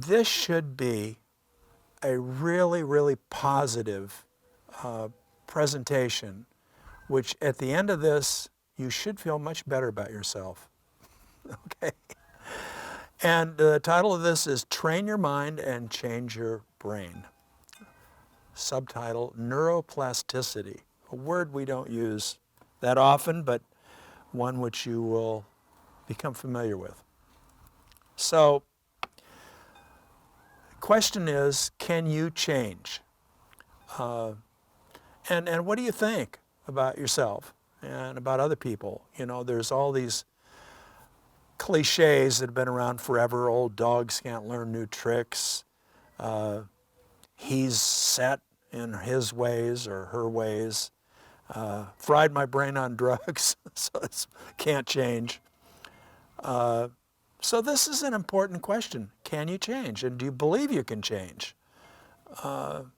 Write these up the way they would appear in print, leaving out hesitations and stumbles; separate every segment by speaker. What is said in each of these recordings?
Speaker 1: this should be a really, really positive presentation, which at the end of this, you should feel much better about yourself. Okay? And the title of this is Train Your Mind and Change Your Brain. Subtitle, Neuroplasticity, a word we don't use that often, but one which you will become familiar with. So, the question is, can you change? And what do you think about yourself and about other people? You know, there's all these cliches that have been around forever. Old dogs can't learn new tricks. He's set in his ways or her ways. Fried my brain on drugs, so it can't change. So this is an important question. Can you change? And do you believe you can change? And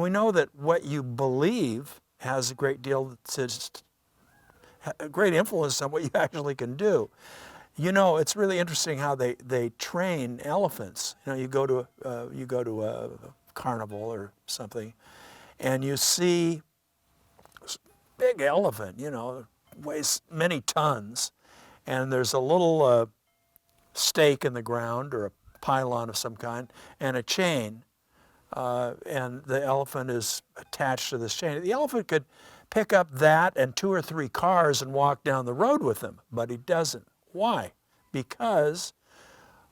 Speaker 1: we know that what you believe has a great influence on what you actually can do. You know, it's really interesting how they train elephants. You know, you go to a carnival or something, and you see this big elephant, you know, weighs many tons, and there's a little stake in the ground or a pylon of some kind and a chain, and the elephant is attached to this chain. The elephant could pick up that and 2 or 3 cars and walk down the road with them, but he doesn't. Why? Because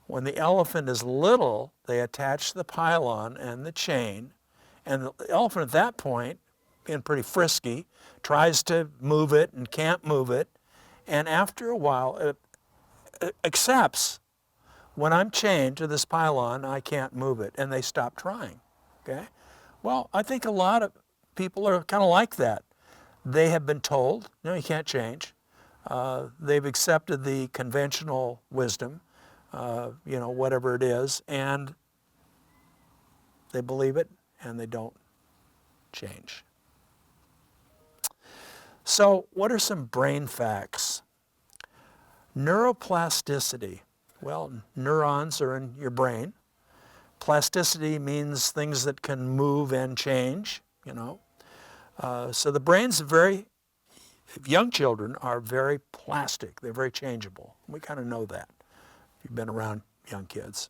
Speaker 1: when the elephant is little, they attach the pylon and the chain, and the elephant at that point, being pretty frisky, tries to move it and can't move it, and after a while it accepts, when I'm chained to this pylon, I can't move it, and they stop trying. Okay? Well, I think a lot of people are kind of like that. They have been told, no, you can't change. They've accepted the conventional wisdom, you know, whatever it is, and they believe it, and they don't change. So what are some brain facts? Neuroplasticity. Well, neurons are in your brain. Plasticity means things that can move and change, you know. So the brains of young children are very plastic. They're very changeable. We kind of know that if you've been around young kids.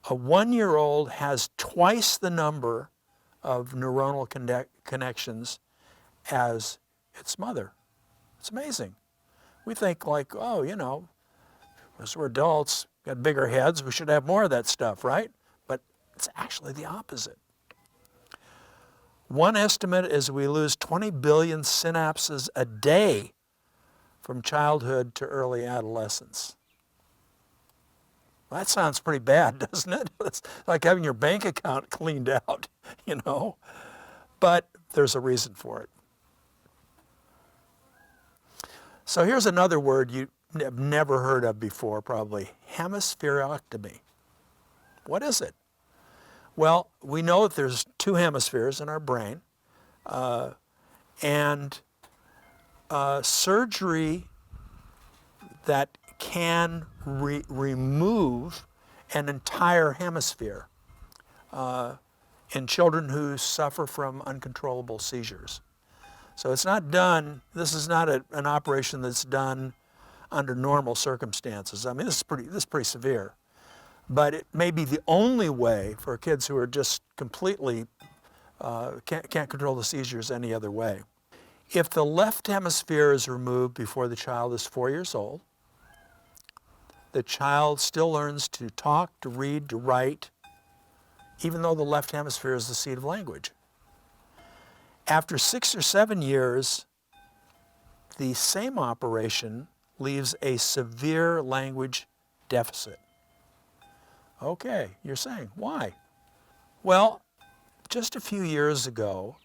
Speaker 1: A 1-year-old has twice the number of neuronal connections as its mother. It's amazing. We think like, oh, you know, as we're adults, got bigger heads, we should have more of that stuff, right? But it's actually the opposite. One estimate is we lose 20 billion synapses a day from childhood to early adolescence. Well, that sounds pretty bad, doesn't it? It's like having your bank account cleaned out, you know. But there's a reason for it. So here's another word you have never heard of before, probably. Hemispherectomy. What is it? Well, we know that there's 2 hemispheres in our brain, and surgery that can remove an entire hemisphere in children who suffer from uncontrollable seizures. So it's not done, this is not an operation that's done under normal circumstances. I mean, this is pretty severe. But it may be the only way for kids who are just completely, can't control the seizures any other way. If the left hemisphere is removed before the child is 4 years old, the child still learns to talk, to read, to write, even though the left hemisphere is the seat of language. After 6 or 7 years, the same operation leaves a severe language deficit. Okay, you're saying, why? Well, just a few years ago,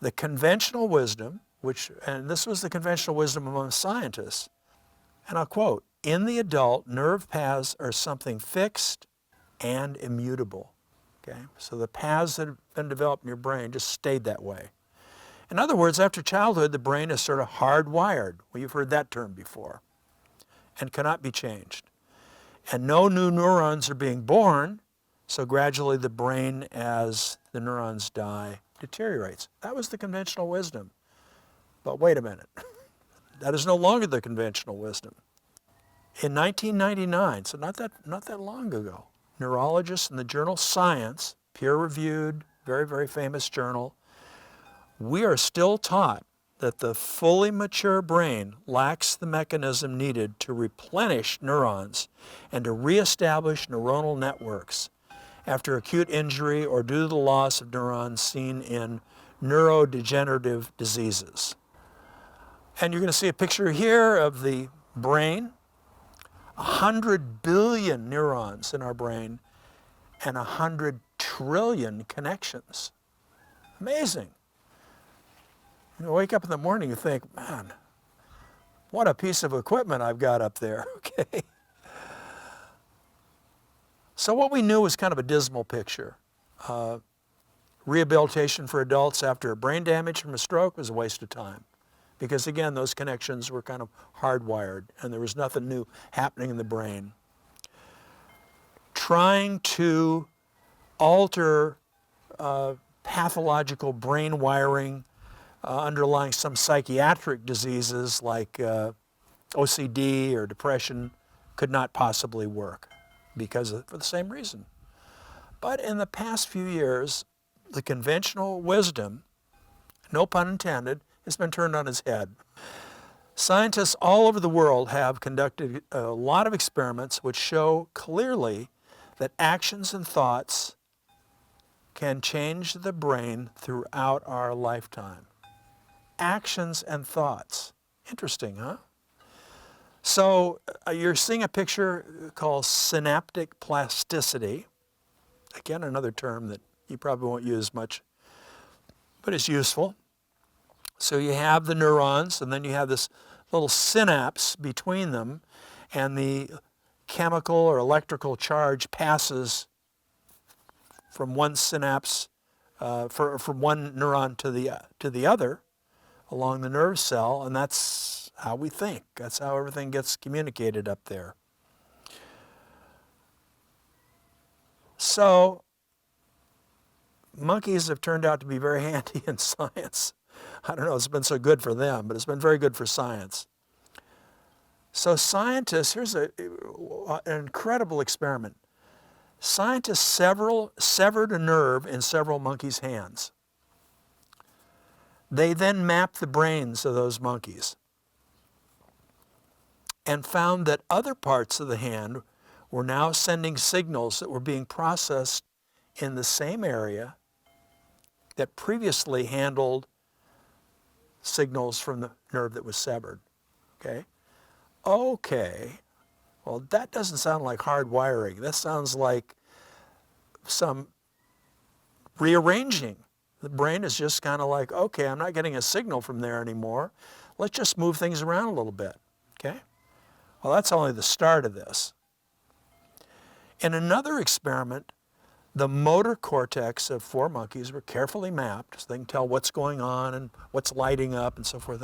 Speaker 1: the conventional wisdom, and this was the conventional wisdom among scientists, and I'll quote, in the adult, nerve paths are something fixed and immutable. Okay, so the paths that have been developed in your brain just stayed that way. In other words, after childhood, the brain is sort of hardwired. Well, you've heard that term before, and cannot be changed. and no new neurons are being born, so gradually the brain, as the neurons die, deteriorates. That was the conventional wisdom. But wait a minute. That is no longer the conventional wisdom. In 1999, so not that long ago, neurologists in the journal Science, peer-reviewed, very, very famous journal, we are still taught that the fully mature brain lacks the mechanism needed to replenish neurons and to reestablish neuronal networks after acute injury or due to the loss of neurons seen in neurodegenerative diseases. And you're going to see a picture here of the brain, 100 billion neurons in our brain and 100 trillion connections. Amazing. You wake up in the morning and think, man, what a piece of equipment I've got up there, okay? So what we knew was kind of a dismal picture. Rehabilitation for adults after brain damage from a stroke was a waste of time. Because again, those connections were kind of hardwired and there was nothing new happening in the brain. Trying to alter pathological brain wiring underlying some psychiatric diseases like OCD or depression could not possibly work for the same reason. But in the past few years, the conventional wisdom, no pun intended, has been turned on its head. Scientists all over the world have conducted a lot of experiments which show clearly that actions and thoughts can change the brain throughout our lifetime. Actions and thoughts. Interesting, huh? So you're seeing a picture called synaptic plasticity. Again, another term that you probably won't use much, but it's useful. So you have the neurons, and then you have this little synapse between them, and the chemical or electrical charge passes from one synapse, from one neuron to the other along the nerve cell, and that's how we think. That's how everything gets communicated up there. So monkeys have turned out to be very handy in science. I don't know, it's been so good for them, but it's been very good for science. So scientists, here's an incredible experiment. Scientists severed a nerve in several monkeys' hands. They then mapped the brains of those monkeys and found that other parts of the hand were now sending signals that were being processed in the same area that previously handled signals from the nerve that was severed. Okay? Okay. Well, that doesn't sound like hard wiring. That sounds like some rearranging. The brain is just kind of like, okay, I'm not getting a signal from there anymore. Let's just move things around a little bit. Okay? Well, that's only the start of this. In another experiment, the motor cortex of 4 monkeys were carefully mapped so they can tell what's going on and what's lighting up and so forth.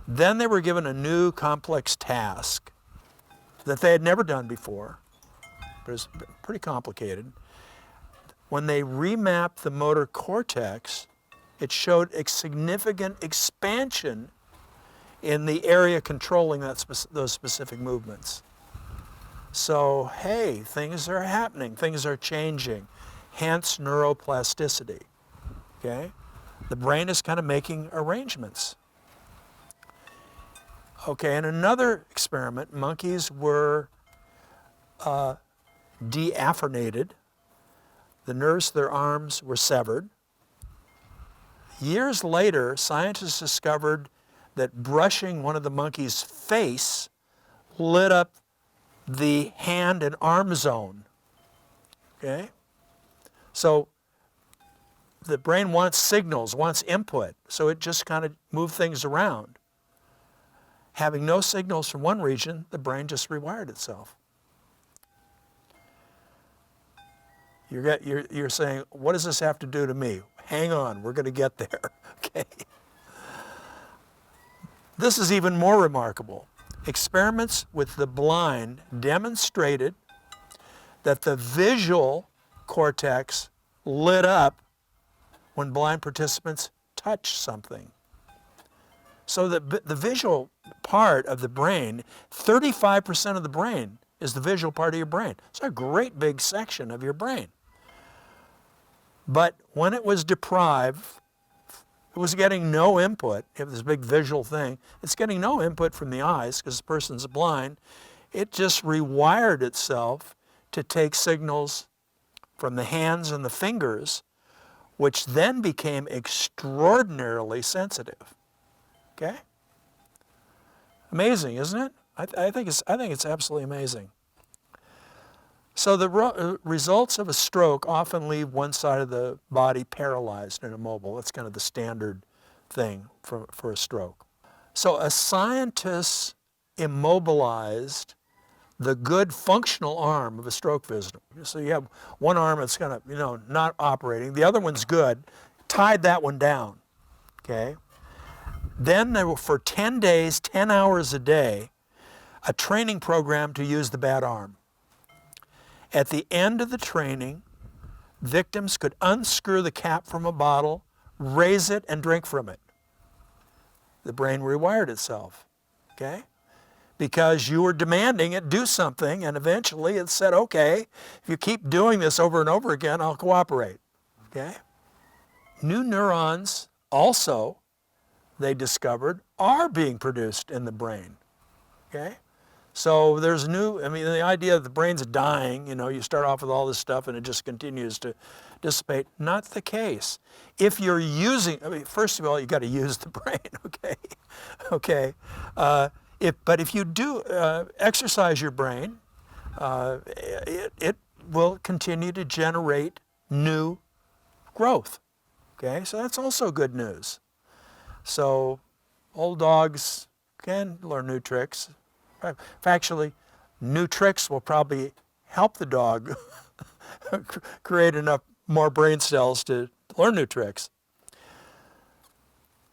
Speaker 1: Then they were given a new complex task that they had never done before, but it's pretty complicated. When they remapped the motor cortex, it showed a significant expansion in the area controlling those specific movements. So, hey, things are happening, things are changing, hence neuroplasticity, okay? The brain is kind of making arrangements. Okay, in another experiment, monkeys were deaffernated. The nerves of their arms were severed. Years later, scientists discovered that brushing one of the monkeys' face lit up the hand and arm zone. Okay? So the brain wants signals, wants input, so it just kind of moved things around. Having no signals from one region, the brain just rewired itself. You're saying, what does this have to do to me? Hang on, we're going to get there. Okay. This is even more remarkable. Experiments with the blind demonstrated that the visual cortex lit up when blind participants touched something. So the visual part of the brain, 35% of the brain is the visual part of your brain. It's a great big section of your brain. But when it was deprived, it was getting no input. It was this big visual thing. It's getting no input from the eyes because the person's blind. It just rewired itself to take signals from the hands and the fingers, which then became extraordinarily sensitive. Okay? Amazing, isn't it? I think it's absolutely amazing. So the results of a stroke often leave one side of the body paralyzed and immobile. That's kind of the standard thing for a stroke. So a scientist immobilized the good functional arm of a stroke victim. So you have one arm that's kind of, not operating. The other one's good. Tied that one down, okay? Then there were, for 10 days, 10 hours a day, a training program to use the bad arm. At the end of the training, victims could unscrew the cap from a bottle, raise it, and drink from it. The brain rewired itself, okay? Because you were demanding it do something, and eventually it said, okay, if you keep doing this over and over again, I'll cooperate, okay? New neurons also, they discovered, are being produced in the brain, okay? So there's the idea that the brain's dying, you start off with all this stuff and it just continues to dissipate. Not the case. If you're first of all, you got to use the brain, okay? Okay. But if you do exercise your brain, it will continue to generate new growth, okay? So that's also good news. So old dogs can learn new tricks. Actually, new tricks will probably help the dog create enough more brain cells to learn new tricks.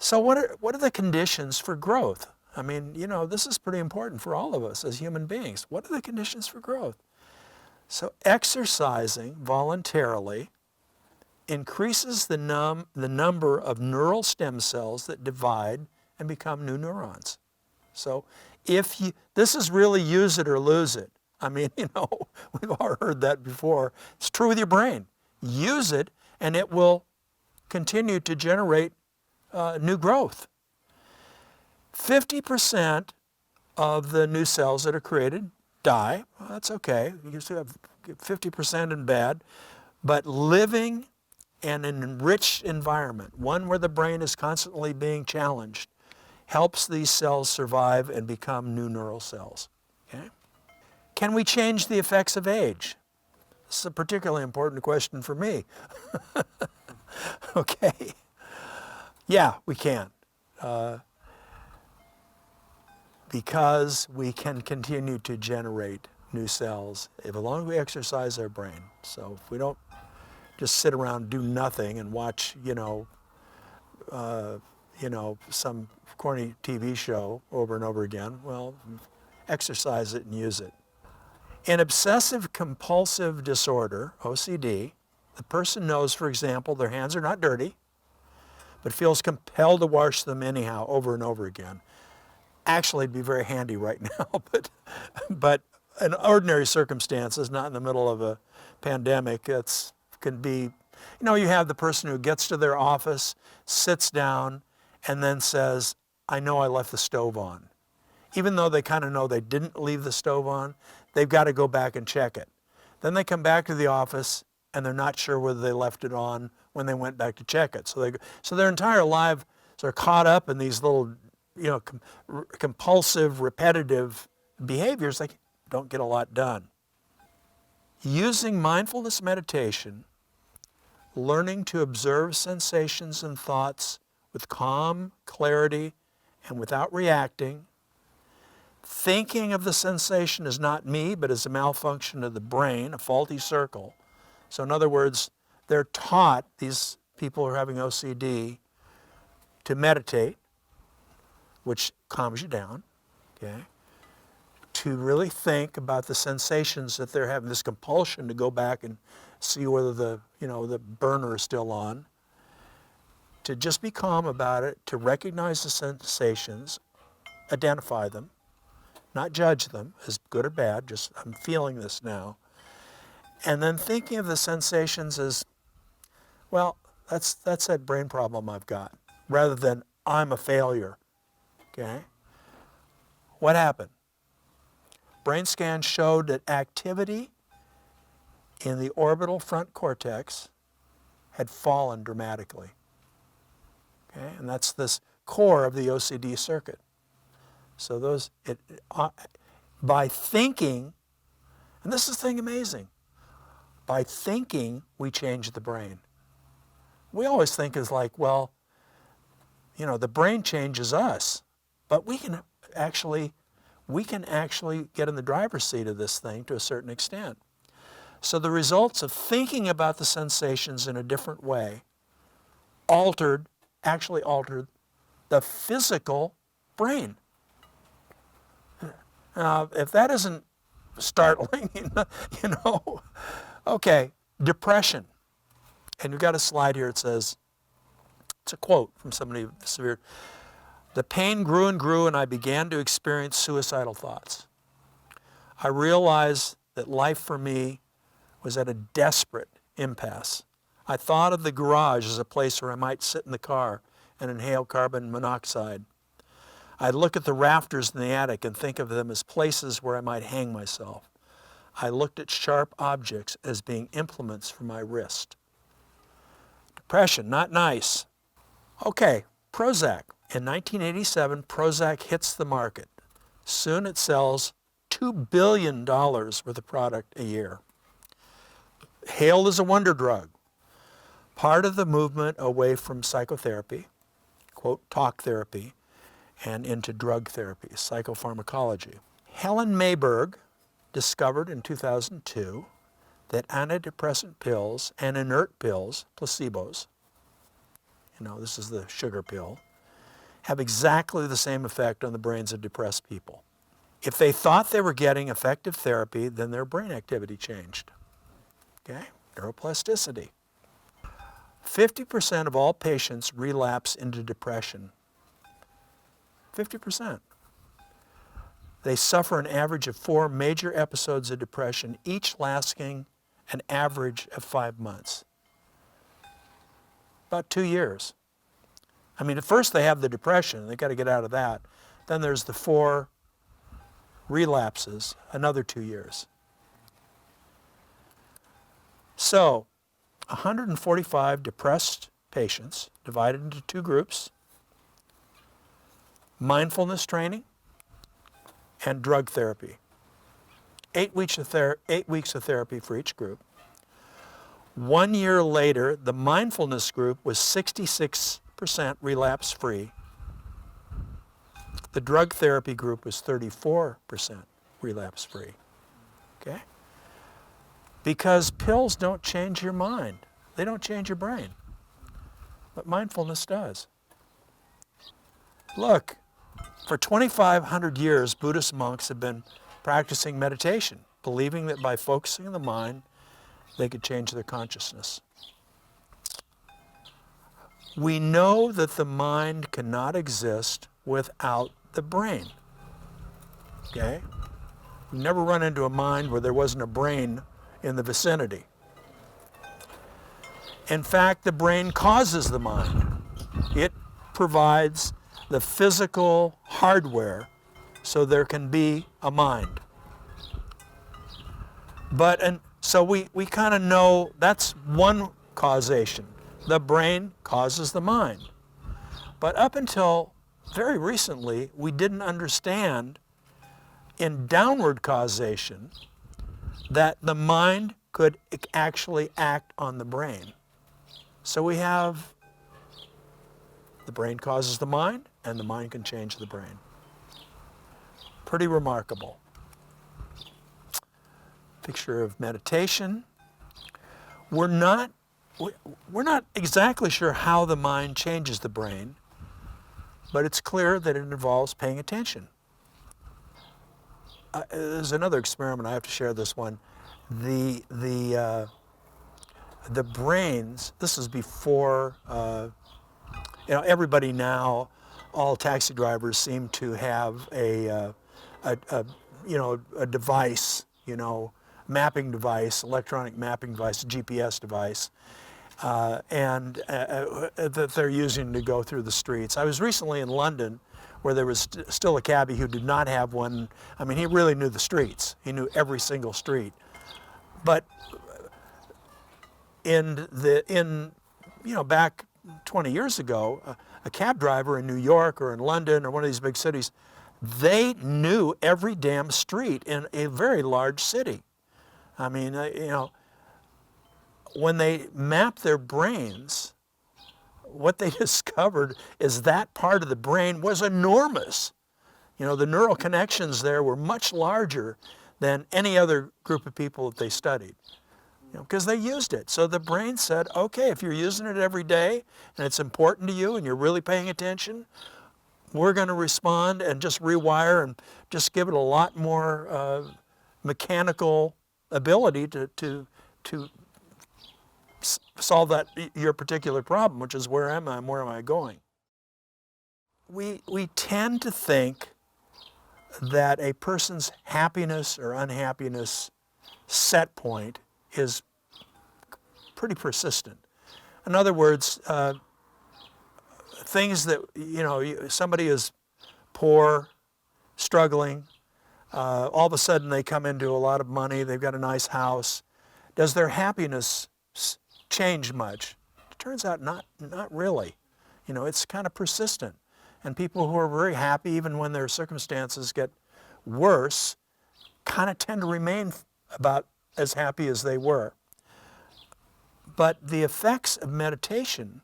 Speaker 1: So what are the conditions for growth? This is pretty important for all of us as human beings. What are the conditions for growth? So exercising voluntarily increases the number of neural stem cells that divide and become new neurons. So this is really use it or lose it. We've all heard that before. It's true with your brain. Use it and it will continue to generate new growth. 50% of the new cells that are created die. Well, that's okay. You still have 50% in bad. But living in an enriched environment, one where the brain is constantly being challenged, helps these cells survive and become new neural cells. Okay? Can we change the effects of age? This is a particularly important question for me. Okay. Yeah, we can. Because we can continue to generate new cells as long as we exercise our brain. So if we don't just sit around and do nothing and watch, some corny TV show over and over again, well, exercise it and use it. In obsessive compulsive disorder, OCD, the person knows, for example, their hands are not dirty, but feels compelled to wash them anyhow over and over again. Actually, it'd be very handy right now, but in ordinary circumstances, not in the middle of a pandemic, can be, you have the person who gets to their office, sits down, and then says, I know I left the stove on. Even though they kind of know they didn't leave the stove on, they've got to go back and check it. Then they come back to the office, and they're not sure whether they left it on when they went back to check it. So their entire lives are caught up in these little, compulsive, repetitive behaviors. They don't get a lot done. Using mindfulness meditation, learning to observe sensations and thoughts with calm clarity and without reacting, thinking of the sensation as not me, but as a malfunction of the brain, a faulty circle. So in other words, they're taught, these people who are having OCD, to meditate, which calms you down, okay? to really think about the sensations that they're having, this compulsion to go back and see whether the, the burner is still on, to just be calm about it, to recognize the sensations, identify them, not judge them as good or bad, just I'm feeling this now. And then thinking of the sensations as, well, that's that brain problem I've got, rather than I'm a failure, okay? What happened? Brain scans showed that activity in the orbital front cortex had fallen dramatically, okay? And that's this core of the OCD circuit. So by thinking, and this is the thing amazing, by thinking we change the brain. We always think is like, well, the brain changes us, but we can actually get in the driver's seat of this thing to a certain extent. So the results of thinking about the sensations in a different way actually altered the physical brain. Now, if that isn't startling, okay, depression. And you've got a slide here. It says, it's a quote from somebody severe. The pain grew and grew, and I began to experience suicidal thoughts. I realized that life for me was at a desperate impasse. I thought of the garage as a place where I might sit in the car and inhale carbon monoxide. I'd look at the rafters in the attic and think of them as places where I might hang myself. I looked at sharp objects as being implements for my wrist. Depression, not nice. Okay, Prozac. In 1987, Prozac hits the market. Soon it sells $2 billion worth of product a year. Hailed as a wonder drug. Part of the movement away from psychotherapy, quote, talk therapy, and into drug therapy, psychopharmacology. Helen Mayberg discovered in 2002 that antidepressant pills and inert pills, placebos, this is the sugar pill, have exactly the same effect on the brains of depressed people. If they thought they were getting effective therapy, then their brain activity changed. Okay? Neuroplasticity. 50% of all patients relapse into depression. 50%. They suffer an average of 4 major episodes of depression, each lasting an average of 5 months. About 2 years. I mean, at first they have the depression, they've got to get out of that. Then there's the 4 relapses, another 2 years. So, 145 depressed patients divided into 2 groups, mindfulness training and drug therapy. 8 weeks of therapy for each group. 1 year later, the mindfulness group was 66% relapse-free. The drug therapy group was 34% relapse-free. Okay? Because pills don't change your mind. They don't change your brain. But mindfulness does. Look, for 2,500 years, Buddhist monks have been practicing meditation, believing that by focusing on the mind, they could change their consciousness. We know that the mind cannot exist without the brain. Okay? You never run into a mind where there wasn't a brain in the vicinity. In fact, the brain causes the mind. It provides the physical hardware so there can be a mind. So we kind of know that's one causation. The brain causes the mind. But up until very recently, we didn't understand in downward causation that the mind could actually act on the brain. So we have the brain causes the mind, and the mind can change the brain. Pretty remarkable. Picture of meditation. We're not exactly sure how the mind changes the brain, but it's clear that it involves paying attention. there's another experiment. I have to share this one. The brains. This is before. Everybody now, all taxi drivers seem to have a device, mapping device, electronic mapping device, GPS device, that they're using to go through the streets. I was recently in London, where there was still a cabbie who did not have one. I mean, he really knew the streets. He knew every single street. But back 20 years ago, a cab driver in New York or in London or one of these big cities, they knew every damn street in a very large city. I mean, when they mapped their brains, what they discovered is that part of the brain was enormous. The neural connections there were much larger than any other group of people that they studied, because they used it. So the brain said, okay, if you're using it every day and it's important to you and you're really paying attention, we're going to respond and just rewire and just give it a lot more mechanical ability to solve your particular problem, which is where am I going? We tend to think that a person's happiness or unhappiness set point is pretty persistent. In other words, things that, somebody is poor, struggling, all of a sudden they come into a lot of money, they've got a nice house. Does their happiness change much? It turns out not really. It's kind of persistent. And people who are very happy, even when their circumstances get worse, kind of tend to remain about as happy as they were. But the effects of meditation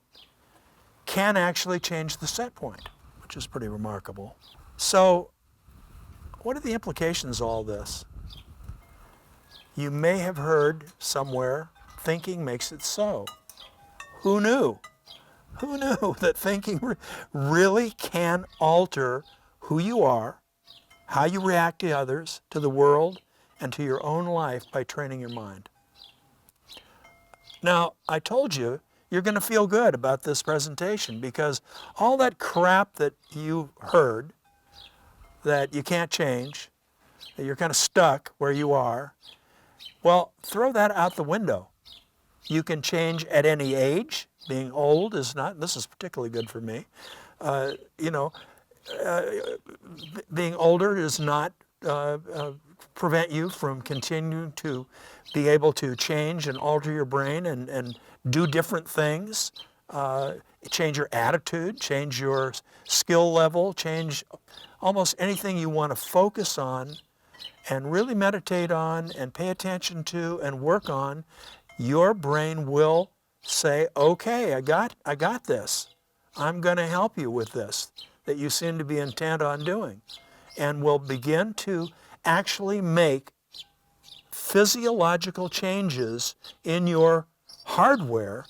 Speaker 1: can actually change the set point, which is pretty remarkable. So, what are the implications of all this? You may have heard somewhere, thinking makes it so. Who knew? Who knew that thinking really can alter who you are, how you react to others, to the world, and to your own life by training your mind? Now, I told you, you're going to feel good about this presentation because all that crap that you heard, that you can't change, that you're kind of stuck where you are, well, throw that out the window. You can change at any age. Being old is not, this is particularly good for me, being older does not prevent you from continuing to be able to change and alter your brain and do different things, change your attitude, change your skill level, change almost anything you want to focus on and really meditate on and pay attention to and work on. Your brain will say, okay, I got this. I'm going to help you with this that you seem to be intent on doing, and will begin to actually make physiological changes in your hardware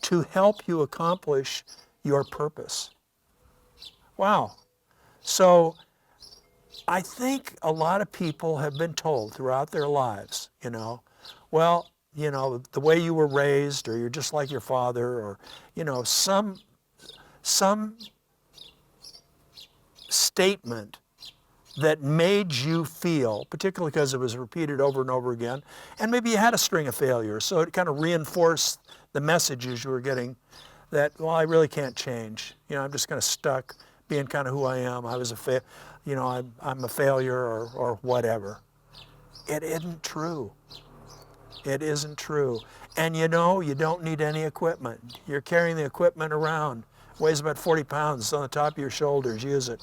Speaker 1: to help you accomplish your purpose. Wow. So I think a lot of people have been told throughout their lives, well, the way you were raised, or you're just like your father, or, some statement that made you feel, particularly because it was repeated over and over again, and maybe you had a string of failures, so it kind of reinforced the messages you were getting that, well, I really can't change. I'm just kind of stuck being kind of who I am. I was I'm a failure or whatever. It isn't true. It isn't true. And you don't need any equipment. You're carrying the equipment around. Weighs about 40 pounds. It's on the top of your shoulders. Use it.